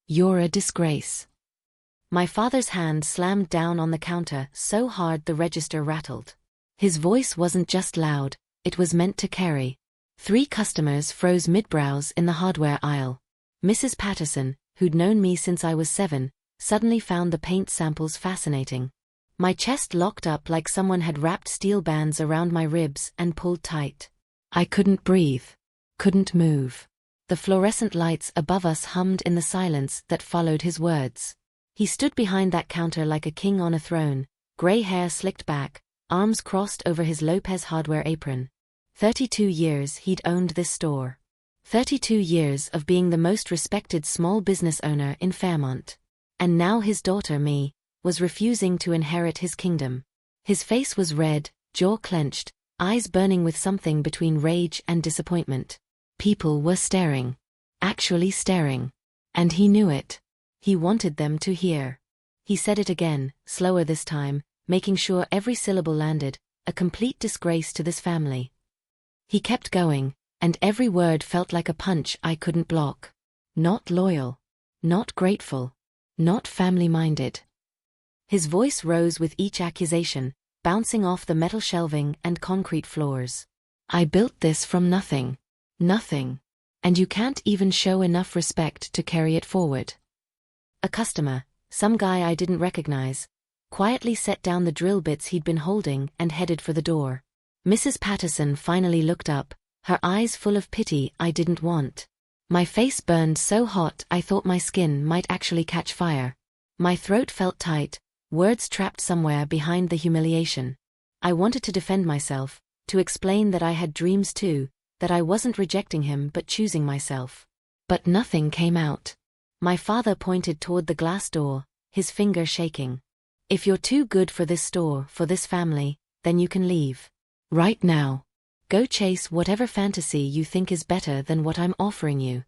You're a disgrace. My father's hand slammed down on the counter so hard the register rattled. His voice wasn't just loud, it was meant to carry. 3 customers froze mid-brows in the hardware aisle. Mrs. Patterson, who'd known me since I was 7, suddenly found the paint samples fascinating. My chest locked up like someone had wrapped steel bands around my ribs and pulled tight. I couldn't breathe. Couldn't move. The fluorescent lights above us hummed in the silence that followed his words. He stood behind that counter like a king on a throne, gray hair slicked back, arms crossed over his Lopez hardware apron. 32 years he'd owned this store. 32 years of being the most respected small business owner in Fairmont. And now his daughter, me, was refusing to inherit his kingdom. His face was red, jaw clenched, eyes burning with something between rage and disappointment. People were staring. Actually staring. And he knew it. He wanted them to hear. He said it again, slower this time, making sure every syllable landed, a complete disgrace to this family. He kept going, and every word felt like a punch I couldn't block. Not loyal. Not grateful. Not family-minded. His voice rose with each accusation, bouncing off the metal shelving and concrete floors. I built this from nothing. Nothing. And you can't even show enough respect to carry it forward. A customer, some guy I didn't recognize, quietly set down the drill bits he'd been holding and headed for the door. Mrs. Patterson finally looked up, her eyes full of pity I didn't want. My face burned so hot I thought my skin might actually catch fire. My throat felt tight, words trapped somewhere behind the humiliation. I wanted to defend myself, to explain that I had dreams too, that I wasn't rejecting him but choosing myself. But nothing came out. My father pointed toward the glass door, his finger shaking. If you're too good for this store, for this family, then you can leave. Right now. Go chase whatever fantasy you think is better than what I'm offering you.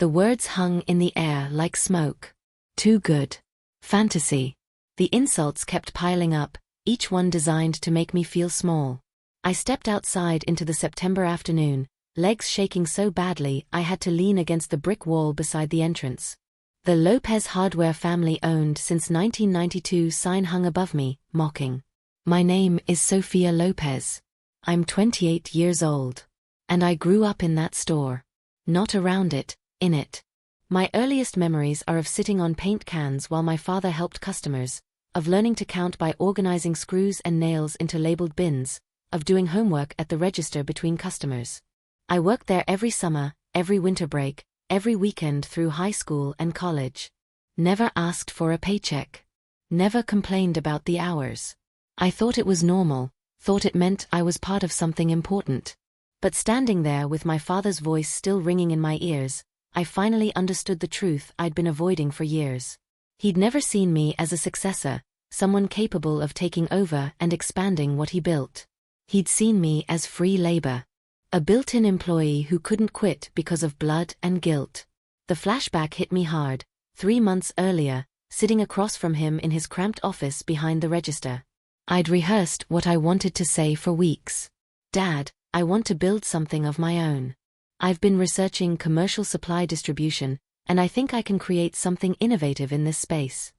The words hung in the air like smoke. Too good. Fantasy. The insults kept piling up, each one designed to make me feel small. I stepped outside into the September afternoon, legs shaking so badly I had to lean against the brick wall beside the entrance. The Lopez Hardware family owned since 1992 sign hung above me, mocking. My name is Sophia Lopez. I'm 28 years old. And I grew up in that store. Not around it, in it. My earliest memories are of sitting on paint cans while my father helped customers, of learning to count by organizing screws and nails into labeled bins, of doing homework at the register between customers. I worked there every summer, every winter break, every weekend through high school and college. Never asked for a paycheck. Never complained about the hours. I thought it was normal, thought it meant I was part of something important. But standing there with my father's voice still ringing in my ears, I finally understood the truth I'd been avoiding for years. He'd never seen me as a successor, someone capable of taking over and expanding what he built. He'd seen me as free labor. A built-in employee who couldn't quit because of blood and guilt. The flashback hit me hard, 3 months earlier, sitting across from him in his cramped office behind the register. I'd rehearsed what I wanted to say for weeks. Dad, I want to build something of my own. I've been researching commercial supply distribution, and I think I can create something innovative in this space.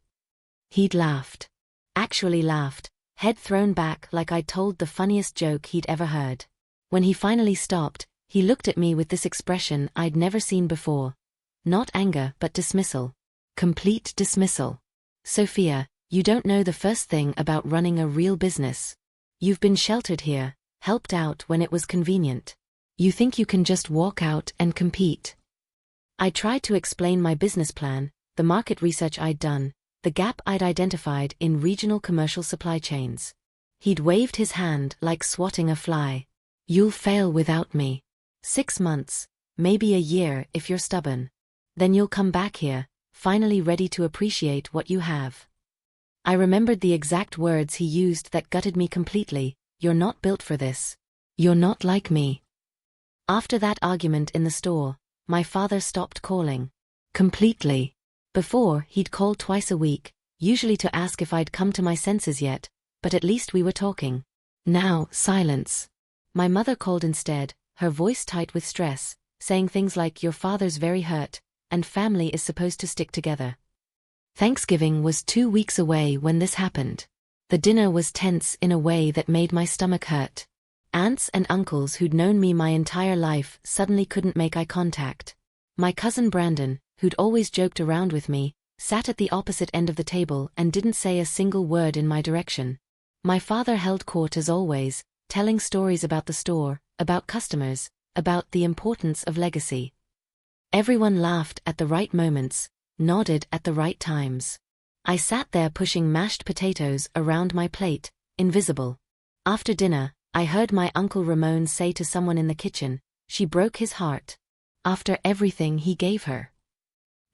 He'd laughed. Actually laughed, head thrown back like I'd told the funniest joke he'd ever heard. When he finally stopped, he looked at me with this expression I'd never seen before. Not anger but dismissal. Complete dismissal. Sophia, you don't know the first thing about running a real business. You've been sheltered here, helped out when it was convenient. You think you can just walk out and compete. I tried to explain my business plan, the market research I'd done, the gap I'd identified in regional commercial supply chains. He'd waved his hand like swatting a fly. You'll fail without me. 6 months, maybe a year if you're stubborn. Then you'll come back here, finally ready to appreciate what you have. I remembered the exact words he used that gutted me completely. You're not built for this. You're not like me. After that argument in the store, my father stopped calling. Completely. Before, he'd call twice a week, usually to ask if I'd come to my senses yet, but at least we were talking. Now, silence. My mother called instead, her voice tight with stress, saying things like, your father's very hurt, and family is supposed to stick together. Thanksgiving was 2 weeks away when this happened. The dinner was tense in a way that made my stomach hurt. Aunts and uncles who'd known me my entire life suddenly couldn't make eye contact. My cousin Brandon, who'd always joked around with me, sat at the opposite end of the table and didn't say a single word in my direction. My father held court as always, telling stories about the store, about customers, about the importance of legacy. Everyone laughed at the right moments, nodded at the right times. I sat there pushing mashed potatoes around my plate, invisible. After dinner, I heard my Uncle Ramon say to someone in the kitchen, "She broke his heart." After everything he gave her.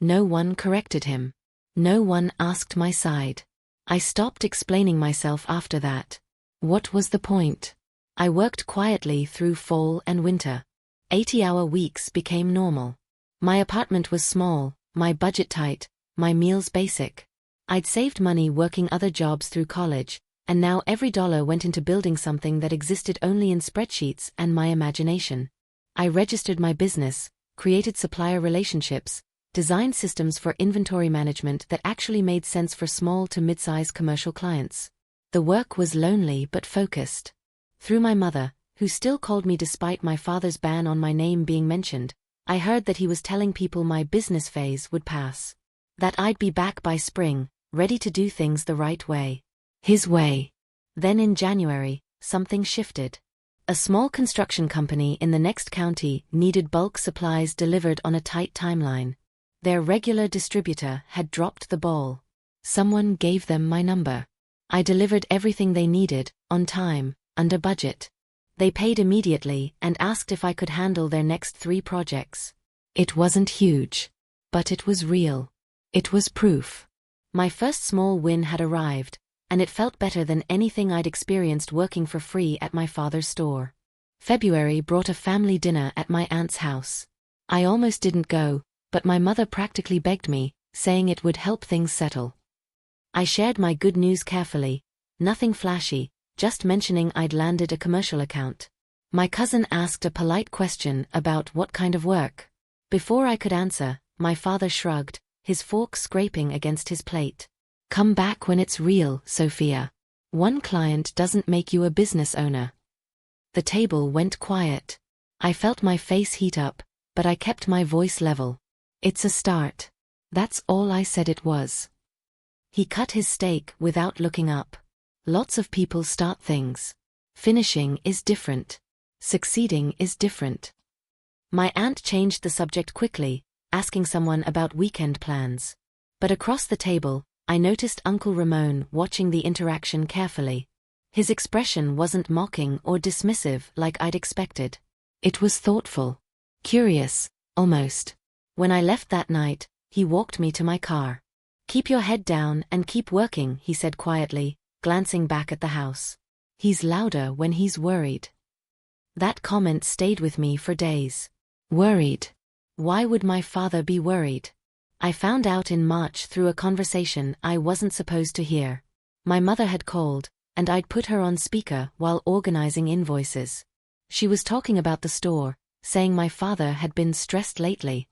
No one corrected him. No one asked my side. I stopped explaining myself after that. What was the point? I worked quietly through fall and winter. 80-hour weeks became normal. My apartment was small, my budget tight, my meals basic. I'd saved money working other jobs through college, and now every dollar went into building something that existed only in spreadsheets and my imagination. I registered my business, created supplier relationships, designed systems for inventory management that actually made sense for small to mid-size commercial clients. The work was lonely but focused. Through my mother, who still called me despite my father's ban on my name being mentioned, I heard that he was telling people my business phase would pass. That I'd be back by spring, ready to do things the right way. His way. Then in January, something shifted. A small construction company in the next county needed bulk supplies delivered on a tight timeline. Their regular distributor had dropped the ball. Someone gave them my number. I delivered everything they needed, on time, under budget. They paid immediately and asked if I could handle their next 3 projects. It wasn't huge. But it was real. It was proof. My first small win had arrived, and it felt better than anything I'd experienced working for free at my father's store. February brought a family dinner at my aunt's house. I almost didn't go, but my mother practically begged me, saying it would help things settle. I shared my good news carefully, nothing flashy, just mentioning I'd landed a commercial account. My cousin asked a polite question about what kind of work. Before I could answer, my father shrugged, his fork scraping against his plate. "Come back when it's real, Sophia. One client doesn't make you a business owner." The table went quiet. I felt my face heat up, but I kept my voice level. "It's a start." That's all I said it was. He cut his steak without looking up. Lots of people start things. Finishing is different. Succeeding is different. My aunt changed the subject quickly, asking someone about weekend plans. But across the table, I noticed Uncle Ramon watching the interaction carefully. His expression wasn't mocking or dismissive like I'd expected. It was thoughtful. Curious, almost. When I left that night, he walked me to my car. "Keep your head down and keep working," he said quietly, glancing back at the house. "He's louder when he's worried." That comment stayed with me for days. Worried. Why would my father be worried? I found out in March through a conversation I wasn't supposed to hear. My mother had called, and I'd put her on speaker while organizing invoices. She was talking about the store, saying my father had been stressed lately.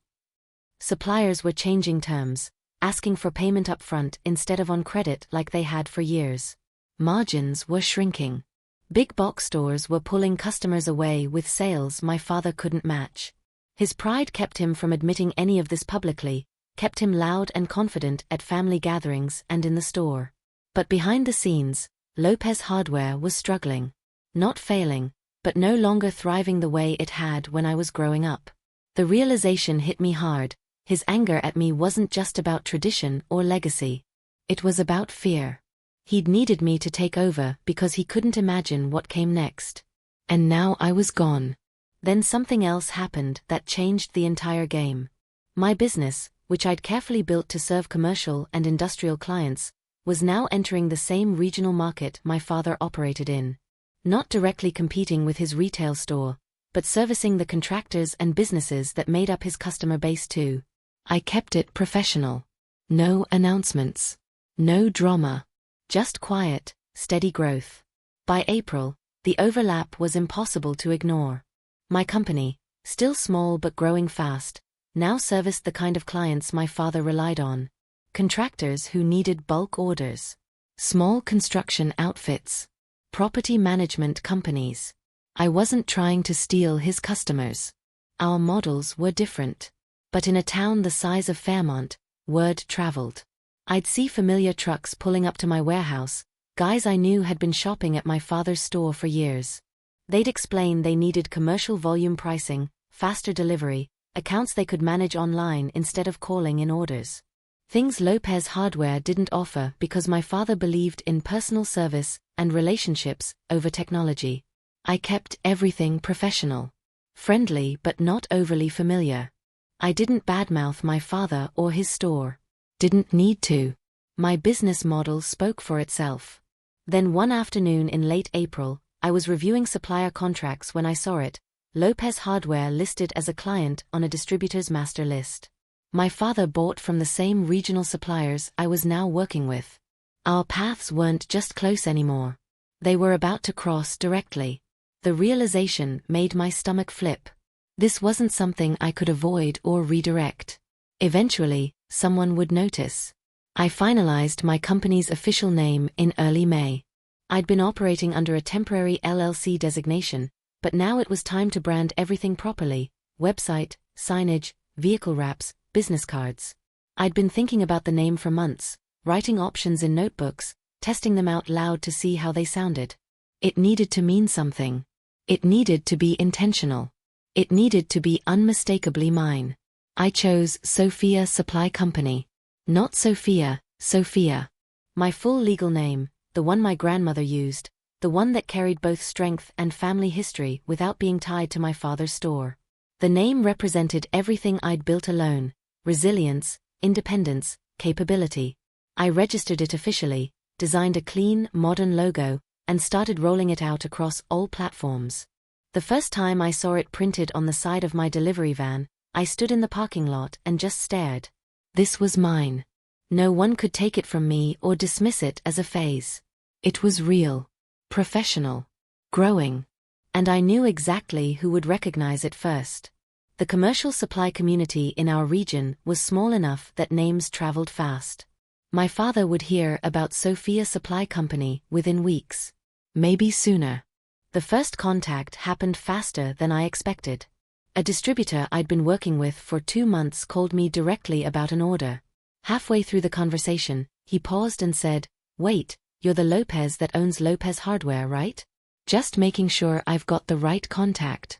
Suppliers were changing terms, asking for payment up front instead of on credit like they had for years. Margins were shrinking. Big box stores were pulling customers away with sales my father couldn't match. His pride kept him from admitting any of this publicly, kept him loud and confident at family gatherings and in the store. But behind the scenes, Lopez Hardware was struggling. Not failing, but no longer thriving the way it had when I was growing up. The realization hit me hard. His anger at me wasn't just about tradition or legacy. It was about fear. He'd needed me to take over because he couldn't imagine what came next. And now I was gone. Then something else happened that changed the entire game. My business, which I'd carefully built to serve commercial and industrial clients, was now entering the same regional market my father operated in. Not directly competing with his retail store, but servicing the contractors and businesses that made up his customer base too. I kept it professional. No announcements. No drama. Just quiet, steady growth. By April, the overlap was impossible to ignore. My company, still small but growing fast, now serviced the kind of clients my father relied on. Contractors who needed bulk orders. Small construction outfits. Property management companies. I wasn't trying to steal his customers. Our models were different. But in a town the size of Fairmont, word traveled. I'd see familiar trucks pulling up to my warehouse, guys I knew had been shopping at my father's store for years. They'd explain they needed commercial volume pricing, faster delivery, accounts they could manage online instead of calling in orders. Things Lopez Hardware didn't offer because my father believed in personal service and relationships over technology. I kept everything professional. Friendly but not overly familiar. I didn't badmouth my father or his store. Didn't need to. My business model spoke for itself. Then one afternoon in late April, I was reviewing supplier contracts when I saw it, Lopez Hardware listed as a client on a distributor's master list. My father bought from the same regional suppliers I was now working with. Our paths weren't just close anymore. They were about to cross directly. The realization made my stomach flip. This wasn't something I could avoid or redirect. Eventually, someone would notice. I finalized my company's official name in early May. I'd been operating under a temporary LLC designation, but now it was time to brand everything properly: website, signage, vehicle wraps, business cards. I'd been thinking about the name for months, writing options in notebooks, testing them out loud to see how they sounded. It needed to mean something. It needed to be intentional. It needed to be unmistakably mine. I chose Sophia Supply Company. Not Sophia, Sophia. My full legal name, the one my grandmother used, the one that carried both strength and family history without being tied to my father's store. The name represented everything I'd built alone: resilience, independence, capability. I registered it officially, designed a clean, modern logo, and started rolling it out across all platforms. The first time I saw it printed on the side of my delivery van, I stood in the parking lot and just stared. This was mine. No one could take it from me or dismiss it as a phase. It was real, professional, growing, and I knew exactly who would recognize it first. The commercial supply community in our region was small enough that names traveled fast. My father would hear about Sophia Supply Company within weeks. Maybe sooner. The first contact happened faster than I expected. A distributor I'd been working with for 2 months called me directly about an order. Halfway through the conversation, he paused and said, "Wait, you're the Lopez that owns Lopez Hardware, right? Just making sure I've got the right contact."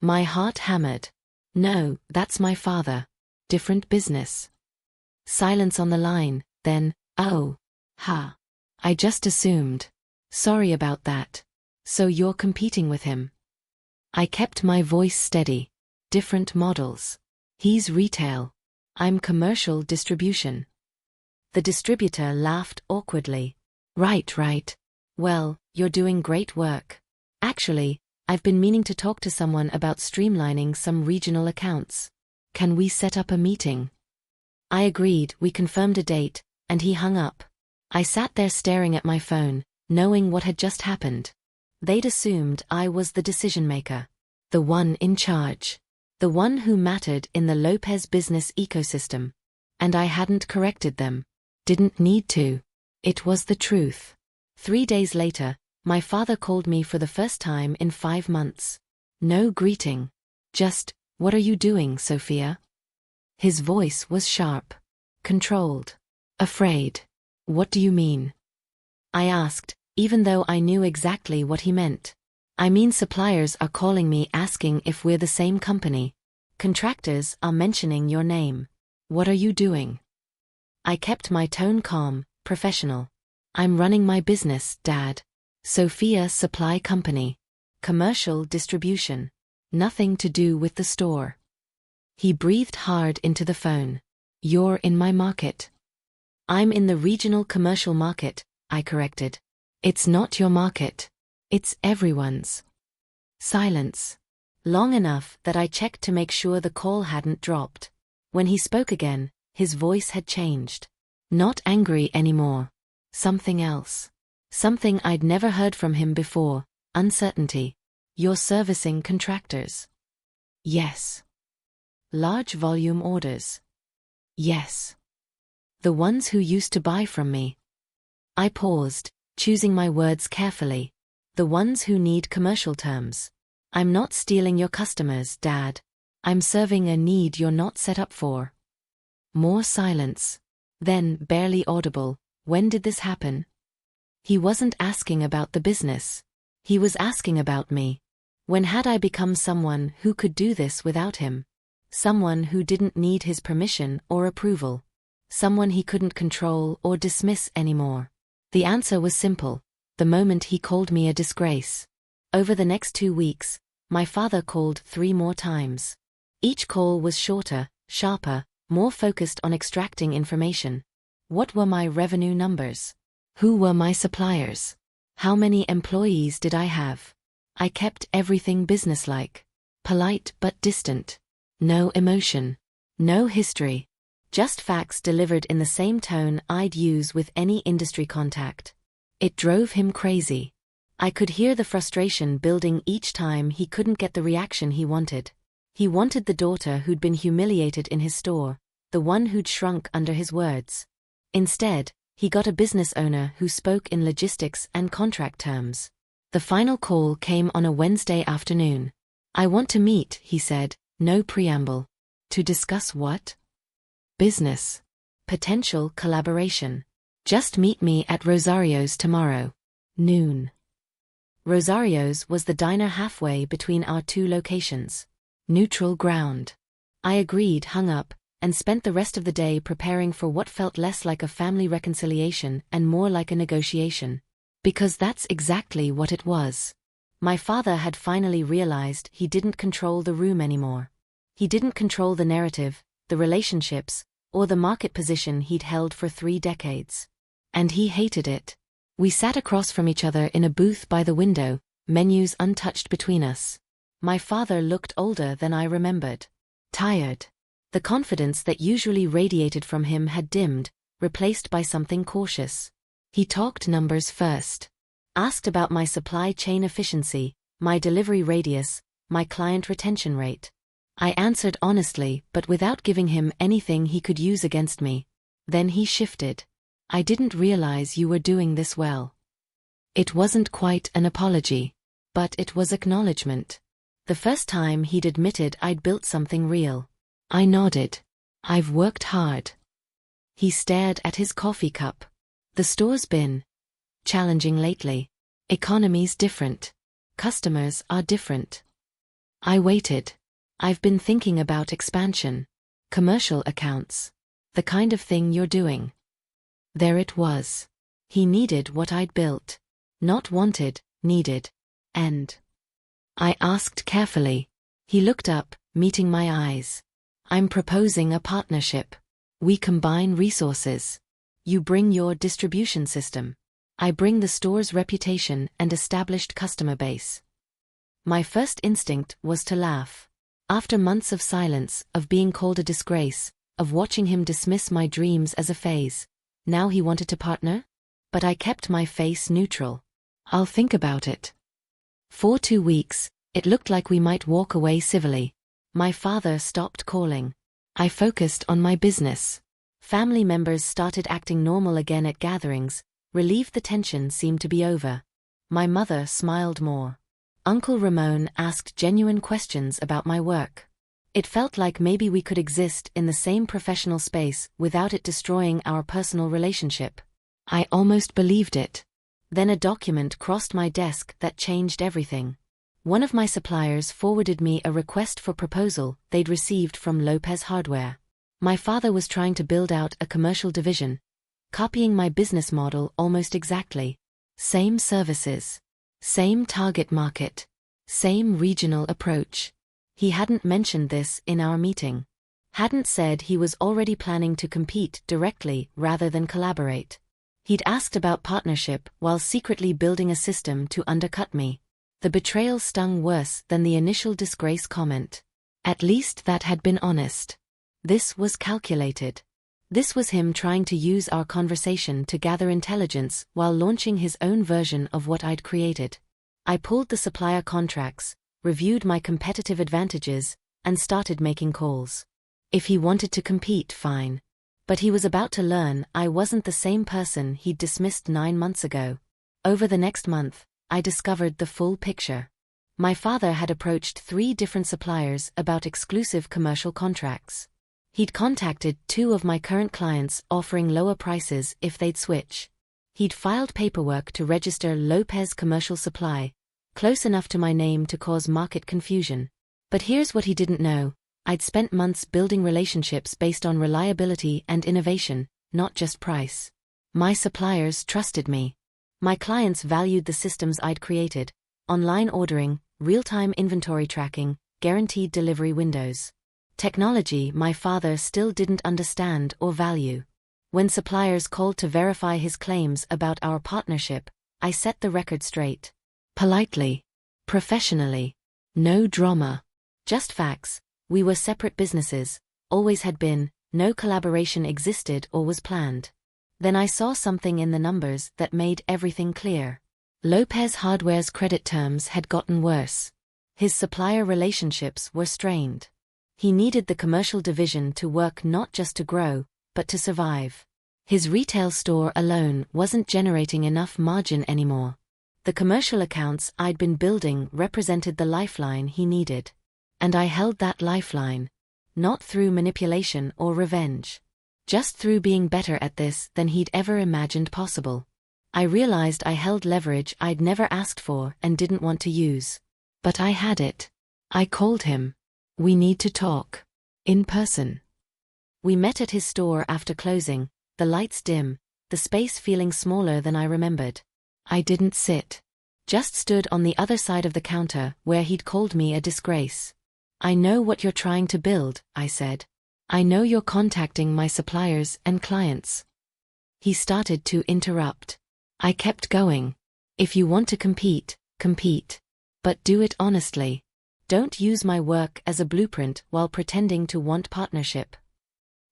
My heart hammered. No, that's my father. Different business. Silence on the line, then, "Oh. Ha. I just assumed. Sorry about that. So you're competing with him?" I kept my voice steady. Different models. He's retail. I'm commercial distribution. The distributor laughed awkwardly. Right. Well, you're doing great work. Actually, I've been meaning to talk to someone about streamlining some regional accounts. Can we set up a meeting? I agreed. We confirmed a date, and he hung up. I sat there staring at my phone, knowing what had just happened. They'd assumed I was the decision-maker. The one in charge. The one who mattered in the Lopez business ecosystem. And I hadn't corrected them. Didn't need to. It was the truth. 3 days later, my father called me for the first time in 5 months. No greeting. Just, "What are you doing, Sophia?" His voice was sharp. Controlled. Afraid. "What do you mean?" I asked, even though I knew exactly what he meant. "I mean, suppliers are calling me asking if we're the same company. Contractors are mentioning your name. What are you doing?" I kept my tone calm, professional. "I'm running my business, Dad. Sophia Supply Company. Commercial distribution. Nothing to do with the store." He breathed hard into the phone. "You're in my market." "I'm in the regional commercial market," I corrected. "It's not your market. It's everyone's." Silence. Long enough that I checked to make sure the call hadn't dropped. When he spoke again, his voice had changed. Not angry anymore. Something else. Something I'd never heard from him before: uncertainty. "You're servicing contractors?" "Yes." Large volume orders. Yes. The ones who used to buy from me. I paused, choosing my words carefully. The ones who need commercial terms. I'm not stealing your customers, Dad. I'm serving a need you're not set up for. More silence. Then, barely audible, when did this happen? He wasn't asking about the business. He was asking about me. When had I become someone who could do this without him? Someone who didn't need his permission or approval. Someone he couldn't control or dismiss anymore. The answer was simple. The moment he called me a disgrace. Over the next 2 weeks, my father called 3 more times. Each call was shorter, sharper, more focused on extracting information. What were my revenue numbers? Who were my suppliers? How many employees did I have? I kept everything businesslike. Polite but distant. No emotion. No history. Just facts delivered in the same tone I'd use with any industry contact. It drove him crazy. I could hear the frustration building each time he couldn't get the reaction he wanted. He wanted the daughter who'd been humiliated in his store, the one who'd shrunk under his words. Instead, he got a business owner who spoke in logistics and contract terms. The final call came on a Wednesday afternoon. I want to meet, he said, no preamble. To discuss what? Business. Potential collaboration. Just meet me at Rosario's tomorrow. Noon. Rosario's was the diner halfway between our 2 locations. Neutral ground. I agreed, hung up, and spent the rest of the day preparing for what felt less like a family reconciliation and more like a negotiation. Because that's exactly what it was. My father had finally realized he didn't control the room anymore. He didn't control the narrative, the relationships, or the market position he'd held for 3 decades. And he hated it. We sat across from each other in a booth by the window, menus untouched between us. My father looked older than I remembered. Tired. The confidence that usually radiated from him had dimmed, replaced by something cautious. He talked numbers first. Asked about my supply chain efficiency, my delivery radius, my client retention rate. I answered honestly, but without giving him anything he could use against me. Then he shifted. I didn't realize you were doing this well. It wasn't quite an apology. But it was acknowledgement. The first time he'd admitted I'd built something real. I nodded. I've worked hard. He stared at his coffee cup. The store's been challenging lately. Economy's different. Customers are different. I waited. I've been thinking about expansion. Commercial accounts. The kind of thing you're doing. There it was. He needed what I'd built. Not wanted, needed. And I asked carefully. He looked up, meeting my eyes. I'm proposing a partnership. We combine resources. You bring your distribution system. I bring the store's reputation and established customer base. My first instinct was to laugh. After months of silence, of being called a disgrace, of watching him dismiss my dreams as a phase, now he wanted to partner? But I kept my face neutral. I'll think about it. For 2 weeks, it looked like we might walk away civilly. My father stopped calling. I focused on my business. Family members started acting normal again at gatherings, relieved the tension seemed to be over. My mother smiled more. Uncle Ramon asked genuine questions about my work. It felt like maybe we could exist in the same professional space without it destroying our personal relationship. I almost believed it. Then a document crossed my desk that changed everything. One of my suppliers forwarded me a request for proposal they'd received from Lopez Hardware. My father was trying to build out a commercial division, copying my business model almost exactly. Same services. Same target market. Same regional approach. He hadn't mentioned this in our meeting. Hadn't said he was already planning to compete directly rather than collaborate. He'd asked about partnership while secretly building a system to undercut me. The betrayal stung worse than the initial disgrace comment. At least that had been honest. This was calculated. This was him trying to use our conversation to gather intelligence while launching his own version of what I'd created. I pulled the supplier contracts, reviewed my competitive advantages, and started making calls. If he wanted to compete, fine. But he was about to learn I wasn't the same person he'd dismissed 9 months ago. Over the next month, I discovered the full picture. My father had approached 3 different suppliers about exclusive commercial contracts. He'd contacted 2 of my current clients offering lower prices if they'd switch. He'd filed paperwork to register Lopez Commercial Supply, close enough to my name to cause market confusion. But here's what he didn't know. I'd spent months building relationships based on reliability and innovation, not just price. My suppliers trusted me. My clients valued the systems I'd created: online ordering, real-time inventory tracking, guaranteed delivery windows. Technology my father still didn't understand or value. When suppliers called to verify his claims about our partnership, I set the record straight. Politely. Professionally. No drama. Just facts. We were separate businesses, always had been, no collaboration existed or was planned. Then I saw something in the numbers that made everything clear. Lopez Hardware's credit terms had gotten worse. His supplier relationships were strained. He needed the commercial division to work not just to grow, but to survive. His retail store alone wasn't generating enough margin anymore. The commercial accounts I'd been building represented the lifeline he needed. And I held that lifeline. Not through manipulation or revenge. Just through being better at this than he'd ever imagined possible. I realized I held leverage I'd never asked for and didn't want to use. But I had it. I called him. We need to talk. In person. We met at his store after closing, the lights dim, the space feeling smaller than I remembered. I didn't sit. Just stood on the other side of the counter where he'd called me a disgrace. I know what you're trying to build, I said. I know you're contacting my suppliers and clients. He started to interrupt. I kept going. If you want to compete, compete. But do it honestly. Don't use my work as a blueprint while pretending to want partnership.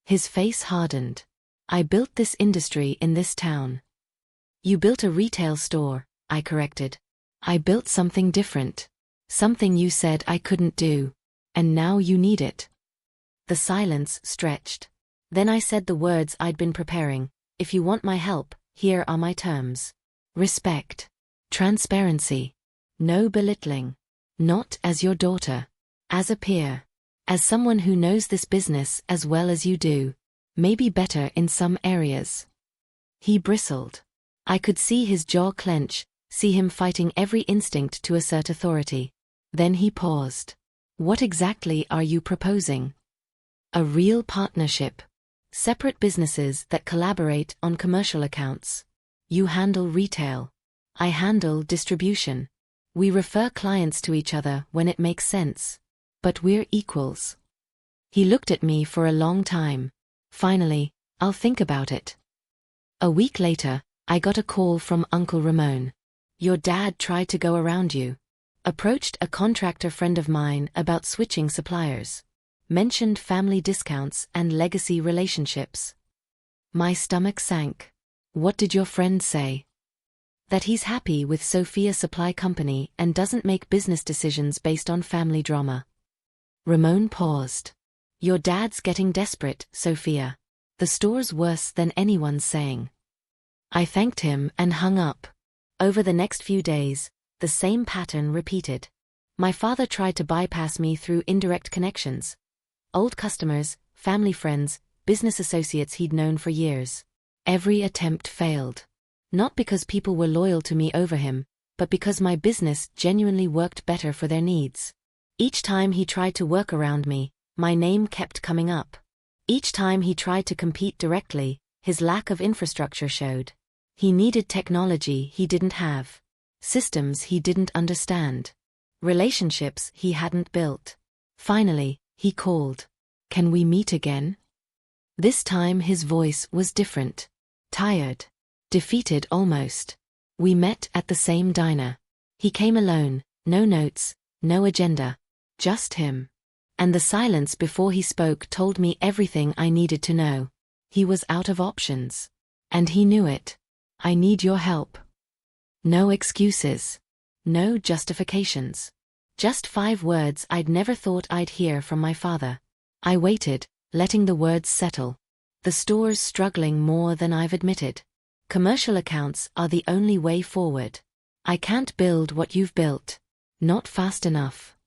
His face hardened. I built this industry in this town. You built a retail store, I corrected. I built something different. Something you said I couldn't do. And now you need it. The silence stretched. Then I said the words I'd been preparing. If you want my help, here are my terms. Respect. Transparency. No belittling. Not as your daughter. As a peer. As someone who knows this business as well as you do. Maybe better in some areas. He bristled. I could see his jaw clench, see him fighting every instinct to assert authority. Then he paused. What exactly are you proposing? A real partnership. Separate businesses that collaborate on commercial accounts. You handle retail. I handle distribution. We refer clients to each other when it makes sense. But we're equals. He looked at me for a long time. Finally, I'll think about it. A week later, I got a call from Uncle Ramon. Your dad tried to go around you. Approached a contractor friend of mine about switching suppliers. Mentioned family discounts and legacy relationships. My stomach sank. What did your friend say? That he's happy with Sophia Supply Company and doesn't make business decisions based on family drama. Ramon paused. Your dad's getting desperate, Sophia. The store's worse than anyone's saying. I thanked him and hung up. Over the next few days, the same pattern repeated. My father tried to bypass me through indirect connections. Old customers, family friends, business associates he'd known for years. Every attempt failed. Not because people were loyal to me over him, but because my business genuinely worked better for their needs. Each time he tried to work around me, my name kept coming up. Each time he tried to compete directly, his lack of infrastructure showed. He needed technology he didn't have. Systems he didn't understand. Relationships he hadn't built. Finally, he called. Can we meet again? This time his voice was different. Tired. Defeated almost. We met at the same diner. He came alone, no notes, no agenda. Just him. And the silence before he spoke told me everything I needed to know. He was out of options. And he knew it. I need your help. No excuses. No justifications. Just 5 words I'd never thought I'd hear from my father. I waited, letting the words settle. The store's struggling more than I've admitted. Commercial accounts are the only way forward. I can't build what you've built. Not fast enough.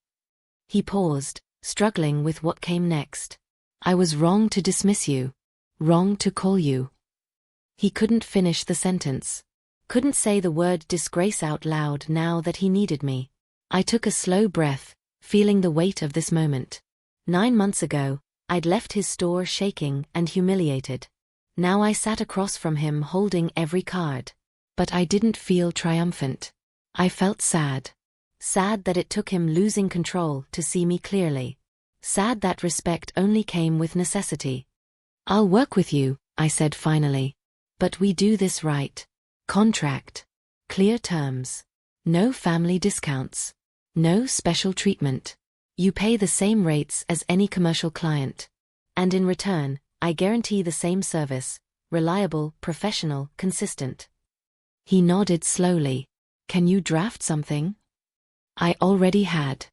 He paused, struggling with what came next. I was wrong to dismiss you. Wrong to call you. He couldn't finish the sentence. Couldn't say the word disgrace out loud now that he needed me. I took a slow breath, feeling the weight of this moment. 9 months ago, I'd left his store shaking and humiliated. Now I sat across from him holding every card. But I didn't feel triumphant. I felt sad. Sad that it took him losing control to see me clearly. Sad that respect only came with necessity. I'll work with you, I said finally. But we do this right. Contract. Clear terms. No family discounts. No special treatment. You pay the same rates as any commercial client. And in return, I guarantee the same service. Reliable, professional, consistent. He nodded slowly. Can you draft something? I already had.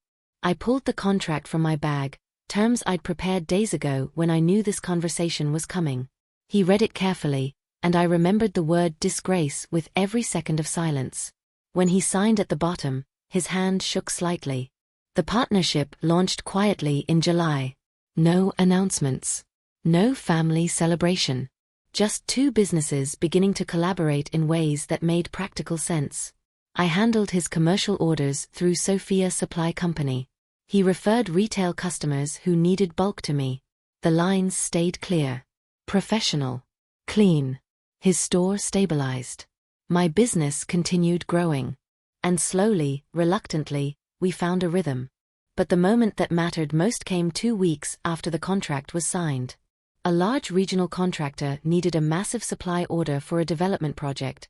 I pulled the contract from my bag, terms I'd prepared days ago when I knew this conversation was coming. He read it carefully, and I remembered the word disgrace with every second of silence. When he signed at the bottom, his hand shook slightly. The partnership launched quietly in July. No announcements. No family celebration. Just 2 businesses beginning to collaborate in ways that made practical sense. I handled his commercial orders through Sophia Supply Company. He referred retail customers who needed bulk to me. The lines stayed clear. Professional. Clean. His store stabilized. My business continued growing. And slowly, reluctantly, we found a rhythm. But the moment that mattered most came 2 weeks after the contract was signed. A large regional contractor needed a massive supply order for a development project.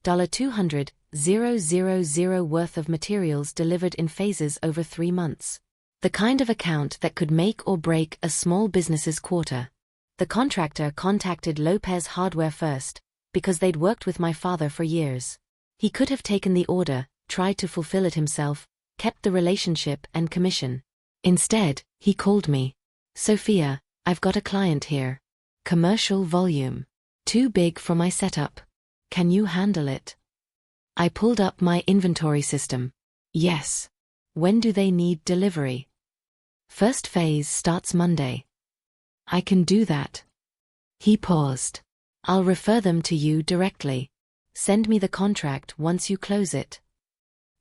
$200,000 worth of materials delivered in phases over 3 months. The kind of account that could make or break a small business's quarter. The contractor contacted Lopez Hardware first, because they'd worked with my father for years. He could have taken the order, tried to fulfill it himself, kept the relationship and commission. Instead, he called me. Sophia, I've got a client here. Commercial volume. Too big for my setup. Can you handle it? I pulled up my inventory system. Yes. When do they need delivery? First phase starts Monday. I can do that. He paused. I'll refer them to you directly. Send me the contract once you close it.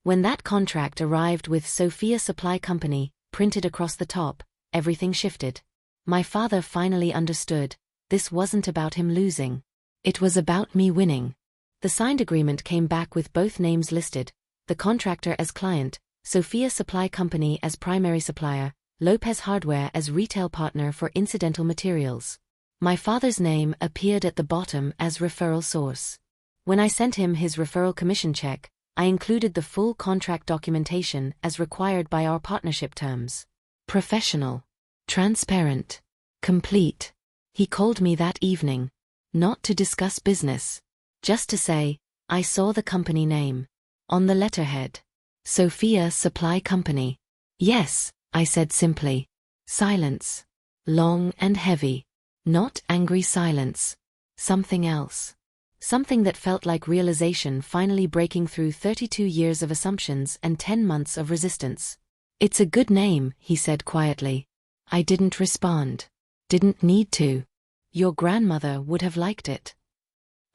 When that contract arrived with Sophia Supply Company, printed across the top, everything shifted. My father finally understood. This wasn't about him losing. It was about me winning. The signed agreement came back with both names listed, the contractor as client, Sophia Supply Company as primary supplier, Lopez Hardware as retail partner for incidental materials. My father's name appeared at the bottom as referral source. When I sent him his referral commission check, I included the full contract documentation as required by our partnership terms. Professional. Transparent. Complete. He called me that evening. Not to discuss business. Just to say, I saw the company name. On the letterhead. Sophia Supply Company. Yes, I said simply. Silence. Long and heavy. Not angry silence. Something else. Something that felt like realization finally breaking through 32 years of assumptions and 10 months of resistance. It's a good name, he said quietly. I didn't respond. Didn't need to. Your grandmother would have liked it.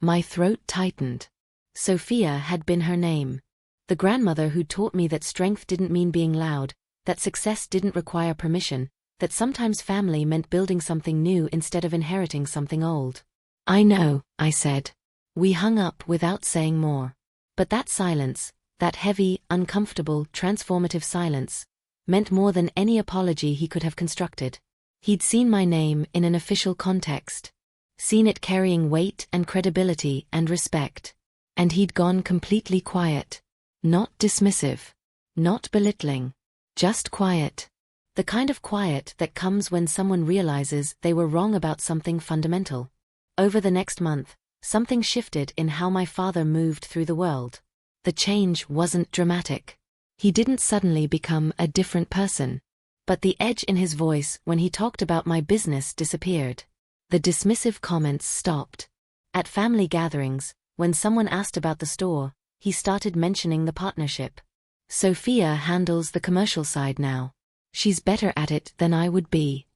My throat tightened. Sophia had been her name. The grandmother who taught me that strength didn't mean being loud, that success didn't require permission, that sometimes family meant building something new instead of inheriting something old. I know, I said. We hung up without saying more. But that silence, that heavy, uncomfortable, transformative silence, meant more than any apology he could have constructed. He'd seen my name in an official context. Seen it carrying weight and credibility and respect. And he'd gone completely quiet. Not dismissive. Not belittling. Just quiet. The kind of quiet that comes when someone realizes they were wrong about something fundamental. Over the next month, something shifted in how my father moved through the world. The change wasn't dramatic. He didn't suddenly become a different person. But the edge in his voice when he talked about my business disappeared. The dismissive comments stopped. At family gatherings, when someone asked about the store, he started mentioning the partnership. Sophia handles the commercial side now. She's better at it than I would be.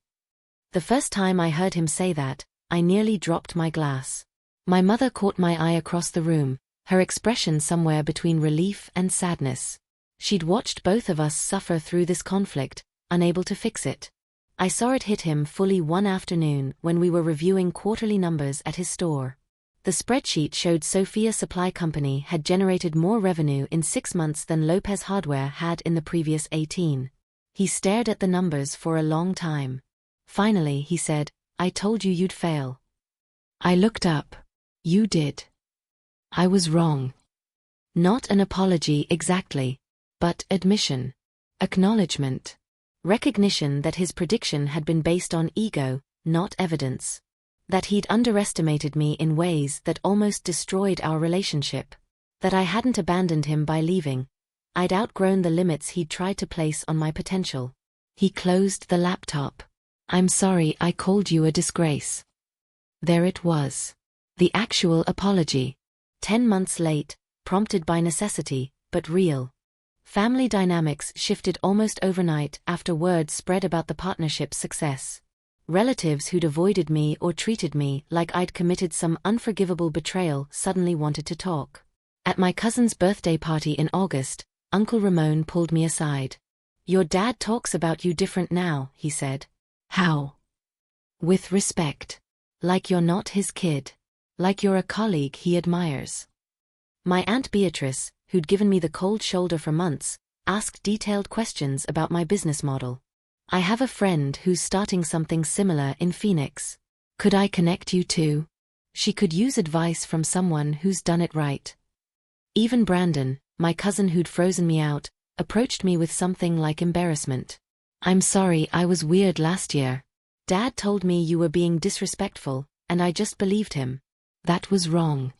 The first time I heard him say that, I nearly dropped my glass. My mother caught my eye across the room, her expression somewhere between relief and sadness. She'd watched both of us suffer through this conflict, unable to fix it. I saw it hit him fully one afternoon when we were reviewing quarterly numbers at his store. The spreadsheet showed Sophia Supply Company had generated more revenue in 6 months than Lopez Hardware had in the previous 18. He stared at the numbers for a long time. Finally, he said, "I told you you'd fail." I looked up. "You did." I was wrong. Not an apology exactly, but admission. Acknowledgement. Recognition that his prediction had been based on ego, not evidence. That he'd underestimated me in ways that almost destroyed our relationship. That I hadn't abandoned him by leaving. I'd outgrown the limits he'd tried to place on my potential. He closed the laptop. "I'm sorry I called you a disgrace." There it was. The actual apology. 10 months late, prompted by necessity, but real. Family dynamics shifted almost overnight after word spread about the partnership's success. Relatives who'd avoided me or treated me like I'd committed some unforgivable betrayal suddenly wanted to talk. At my cousin's birthday party in August, Uncle Ramon pulled me aside. "Your dad talks about you different now," he said. "How?" "With respect. Like you're not his kid. Like you're a colleague he admires." My Aunt Beatrice, who'd given me the cold shoulder for months, asked detailed questions about my business model. "I have a friend who's starting something similar in Phoenix. Could I connect you two?" She could use advice from someone who's done it right. Even Brandon, my cousin who'd frozen me out, approached me with something like embarrassment. "I'm sorry I was weird last year. Dad told me you were being disrespectful, and I just believed him. That was wrong."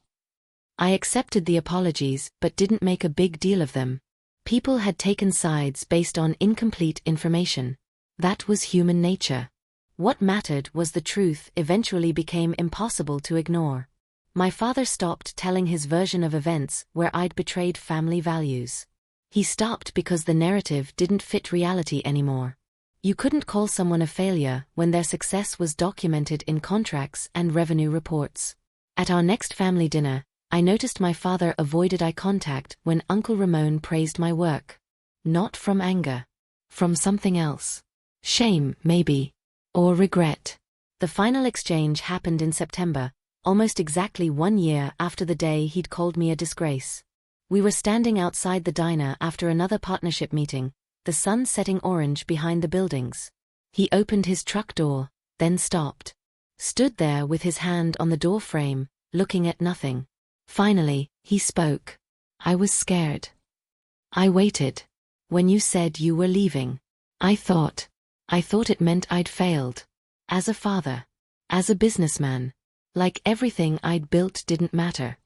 I accepted the apologies but didn't make a big deal of them. People had taken sides based on incomplete information. That was human nature. What mattered was the truth eventually became impossible to ignore. My father stopped telling his version of events where I'd betrayed family values. He stopped because the narrative didn't fit reality anymore. You couldn't call someone a failure when their success was documented in contracts and revenue reports. At our next family dinner, I noticed my father avoided eye contact when Uncle Ramon praised my work. Not from anger. From something else. Shame, maybe. Or regret. The final exchange happened in September, almost exactly 1 year after the day he'd called me a disgrace. We were standing outside the diner after another partnership meeting, the sun setting orange behind the buildings. He opened his truck door, then stopped. Stood there with his hand on the door frame, looking at nothing. Finally, he spoke. "I was scared. I waited. When you said you were leaving, I thought it meant I'd failed. As a father. As a businessman. Like everything I'd built didn't matter."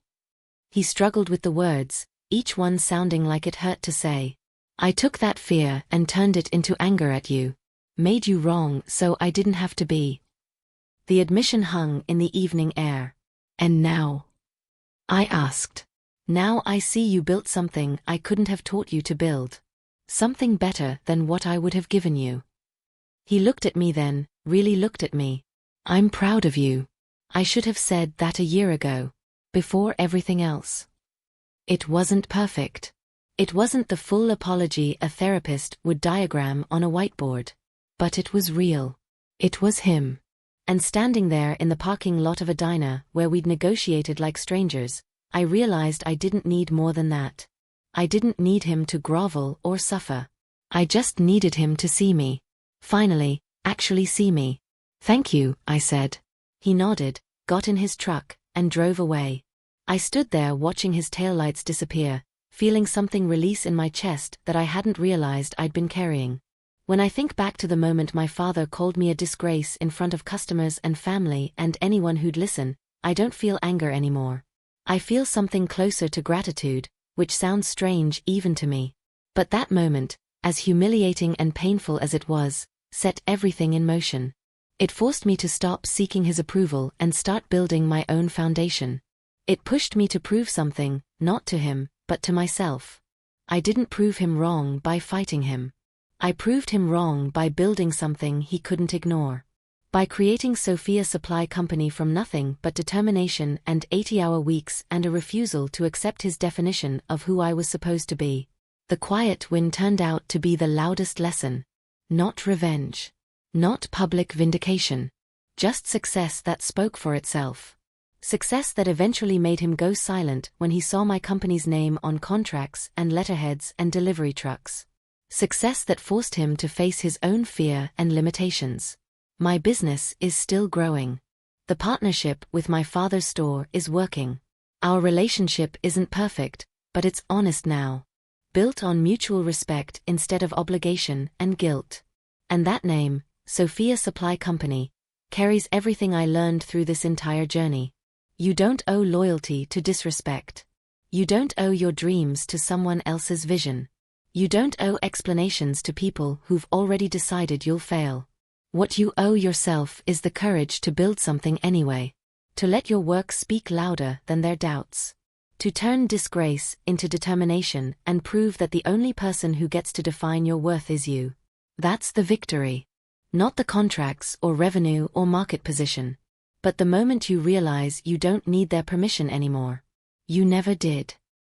He struggled with the words, each one sounding like it hurt to say. "I took that fear and turned it into anger at you. Made you wrong so I didn't have to be." The admission hung in the evening air. "And now?" I asked. "Now I see you built something I couldn't have taught you to build. Something better than what I would have given you." He looked at me then, really looked at me. "I'm proud of you. I should have said that a year ago. Before everything else." It wasn't perfect. It wasn't the full apology a therapist would diagram on a whiteboard. But it was real. It was him. And standing there in the parking lot of a diner where we'd negotiated like strangers, I realized I didn't need more than that. I didn't need him to grovel or suffer. I just needed him to see me. Finally, actually see me. "Thank you," I said. He nodded, got in his truck, and drove away. I stood there watching his taillights disappear, feeling something release in my chest that I hadn't realized I'd been carrying. When I think back to the moment my father called me a disgrace in front of customers and family and anyone who'd listen, I don't feel anger anymore. I feel something closer to gratitude, which sounds strange even to me. But that moment, as humiliating and painful as it was, set everything in motion. It forced me to stop seeking his approval and start building my own foundation. It pushed me to prove something, not to him, but to myself. I didn't prove him wrong by fighting him. I proved him wrong by building something he couldn't ignore. By creating Sophia Supply Company from nothing but determination and 80-hour weeks and a refusal to accept his definition of who I was supposed to be. The quiet win turned out to be the loudest lesson. Not revenge. Not public vindication. Just success that spoke for itself. Success that eventually made him go silent when he saw my company's name on contracts and letterheads and delivery trucks. Success that forced him to face his own fear and limitations. My business is still growing. The partnership with my father's store is working. Our relationship isn't perfect, but it's honest now. Built on mutual respect instead of obligation and guilt. And that name, Sophia Supply Company, carries everything I learned through this entire journey. You don't owe loyalty to disrespect. You don't owe your dreams to someone else's vision. You don't owe explanations to people who've already decided you'll fail. What you owe yourself is the courage to build something anyway. To let your work speak louder than their doubts. To turn disgrace into determination and prove that the only person who gets to define your worth is you. That's the victory. Not the contracts or revenue or market position. But the moment you realize you don't need their permission anymore. You never did.